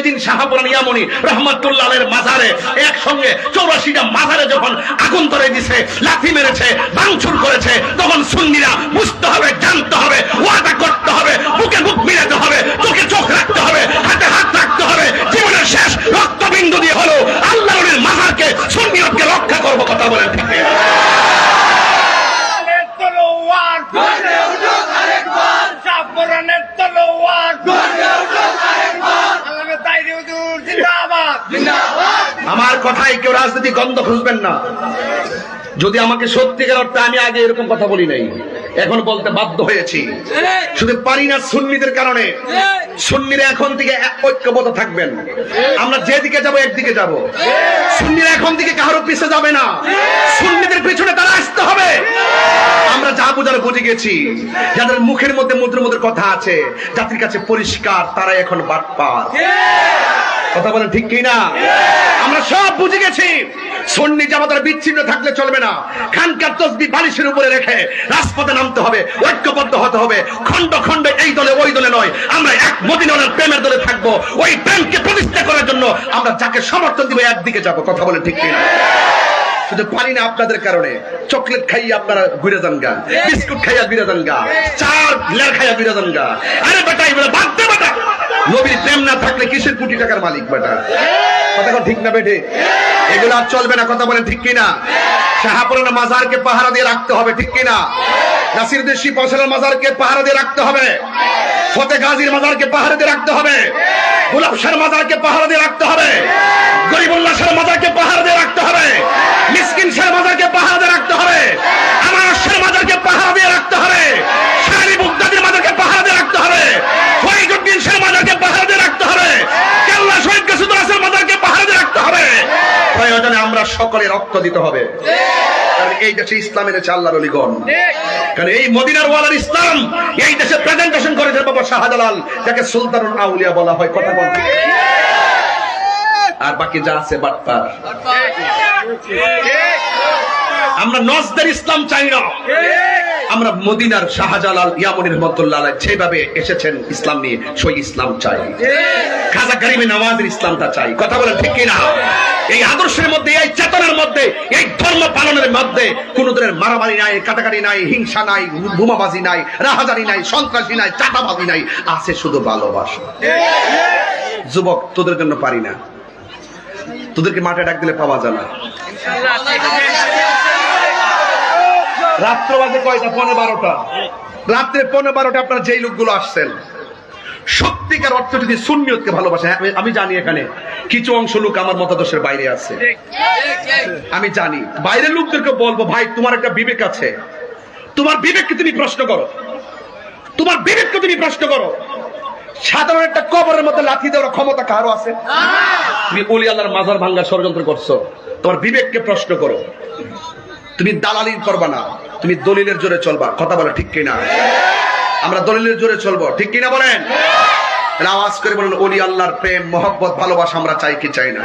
দিন শাহপুরান ইয়ামনি রহমাতুল্লাহ আলাইহির মাজারে একসঙ্গে 84টা মাজারে যখন আগুন ধরে দিয়েছে, লাথি মেরেছে, ভাঙচুর করেছে, তখন সুন্নিরা বুঝতে হবে, জানতে হবে, ওয়াদা করতে হবে, বুকে বুক মিলাতে হবে, চোখে চোখ রাখতে হবে, হাতে হাত রাখতে হবে। জীবনের শেষ রক্তবিন্দু দিয়ে হলো আল্লাহর ওলির মাজারকে, সুন্নিয়তকে রক্ষা করব। কথা বলেন ঠিক না? আমার কথায় কেউ রাজনীতি গন্ধ খুঁজবেন না। যদি আমাকে সত্যিকার অর্থে, আমি আগে এরকম কথা বলি নাই, এখন বলতে বাধ্য হয়েছি। শুধু পারি না সুন্নিদের কারণে। সুন্নিরা এখন থেকে ঐক্যবদ্ধ থাকবেন। আমরা যেদিকে যাব একদিকে যাব। সুন্নিরা এখন থেকে কারো পিছে যাবে না, সুন্নিদের পিছনে তারা আসতে হবে। আমরা যা বুঝার বুঝে গেছি। যাদের মুখের মধ্যে মধুর মধুর কথা আছে, জাতির কাছে পরিষ্কার, তারা এখন বাটপার। কথা বলেন ঠিক কি না? আমরা সব বুঝে গেছি। সুন্নি জামাতের বিচ্ছিন্ন থাকলে চলবে না। খানকার তসবিহ বালিশের উপরে রেখে রাজপথে নামতে হবে, ঐক্যবদ্ধ হতে হবে। খন্ড খন্ড এই দলে ওই দলে নয়, আমরা এক মদিনার প্রেমের দলে থাকবো। ওই প্রেমকে প্রতিষ্ঠা করার জন্য আমরা যাকে সমর্থন দিব একদিকে যাব। কথা বলেন ঠিক কি না? শুধু পারি না আপনাদের কারণে। চকলেট খাইয়া আপনারা ঘুরে যান গা, বিস্কুট খাইয়া ঘুরে যান গা, চার লের খাইয়া ঘুরে যান গা। আরে বেটা এগুলো বাদ দে বেটা। নবীর প্রেম না থাকলে কিসের কোটি টাকার মালিক বেটা? কথা ঠিক না বেটে? এগুলো আর চলবে না। কথা বলেন ঠিক কিনা? শাহপুরানের মাজারকে পাহারা দিয়ে রাখতে হবে, ঠিক কিনা? নাসিরউদ্দিন শিপ হোসেনের মাজারকে পাহারা দিয়ে রাখতে হবে, ফতে গাজীর মাজারকে পাহারা দিয়ে রাখতে হবে, গোলাপ শাহর মাজারকে পাহারা দিয়ে রাখতে হবে, গরিবুল্লাহ শাহর মাজারকে পাহারা দিয়ে রাখতে হবে, মিসকিন শাহর মাজারকে পাহারা দিয়ে রাখতে হবে, আমার শাহর মাজারকে পাহারা দিয়ে রাখতে হবে, শাহরি বুগদাদির মাজারকে পাহারা দিয়ে রাখতে হবে, ফরিদউদ্দিন শাহর মাজারকে পাহারা দিয়ে রাখতে হবে, কেল্লা শহীদ কাসুদুল হাসান মাজারকে পাহারা দিয়ে রাখতে হবে। প্রয়োজনে আমরা সকলে রক্ত দিতে হবে। কারণ এই দেশে ইসলামের আছে আল্লাহর ওলিগণ। কারণ এই মদিনার ওয়ালার ইসলাম এই দেশে প্রেজেন্টেশন করেছে বাবা শাহজালাল, যাকে সুলতানুল আউলিয়া বলা হয়। কথা বলতে আর বাকি যা আছে বাটপার। আমরা নজদের ইসলাম চাই না, আমরা মদিনার শাহজালাল ইয়ামনির রহমাতুল্লাহ আলাইহি যেভাবে এসেছেন ইসলাম নিয়ে, সেই ইসলাম চাই। খাজা গরিবে নওয়াজের ইসলামটা চাই। কথা বলেন ঠিক কিনা? এই আদর্শের মধ্যে, এই চেতনার মধ্যে, এই ধর্ম পালনের মধ্যে কোন ধরনের মারামারি নাই, কাটাকাটি নাই, হিংসা নাই, বোমাবাজি নাই, রাহাজানি নাই, সন্ত্রাসী নাই, চাঁদাবাজি নাই, আছে শুধু ভালোবাসা। যুবক তোদের জন্য পারি না, তোদেরকে মাঠে ডাক দিলে পাওয়া যায় না। রাত্র বাজে কয়টা? 12টা। রাত্রে 12টা আপনারা যেই লোকগুলো আসছেন, সত্যিকার অর্থ যদি সুন্নিয়তকে ভালোবাসে, আমি জানি এখানে কিছু অংশ লোক আমার মতাদর্শের বাইরে আছে, আমি জানি। বাইরের লোকদেরকে বলবো, ভাই তোমার একটা বিবেক আছে, তোমার বিবেককে তুমি প্রশ্ন করো, তোমার বিবেককে তুমি প্রশ্ন করো। সাধারণ একটা কবরের মধ্যে লাথি দেওয়ার ক্ষমতা কারো আছে? তুমি ওলি আল্লাহর মাজার ভাঙ্গার ষড়যন্ত্র করছো, তোমার বিবেককে প্রশ্ন করো। তুমি দালালি করবা না, তুমি দলিলের জোরে চলবা। কথা বলে ঠিক কিনা? আমরা দলিলের জোরে চলবো, ঠিক কিনা বলেন? আওয়াজ করে বলেন, ওলি আল্লাহর প্রেম, মহব্বত, ভালোবাসা আমরা চাই কি চাই না?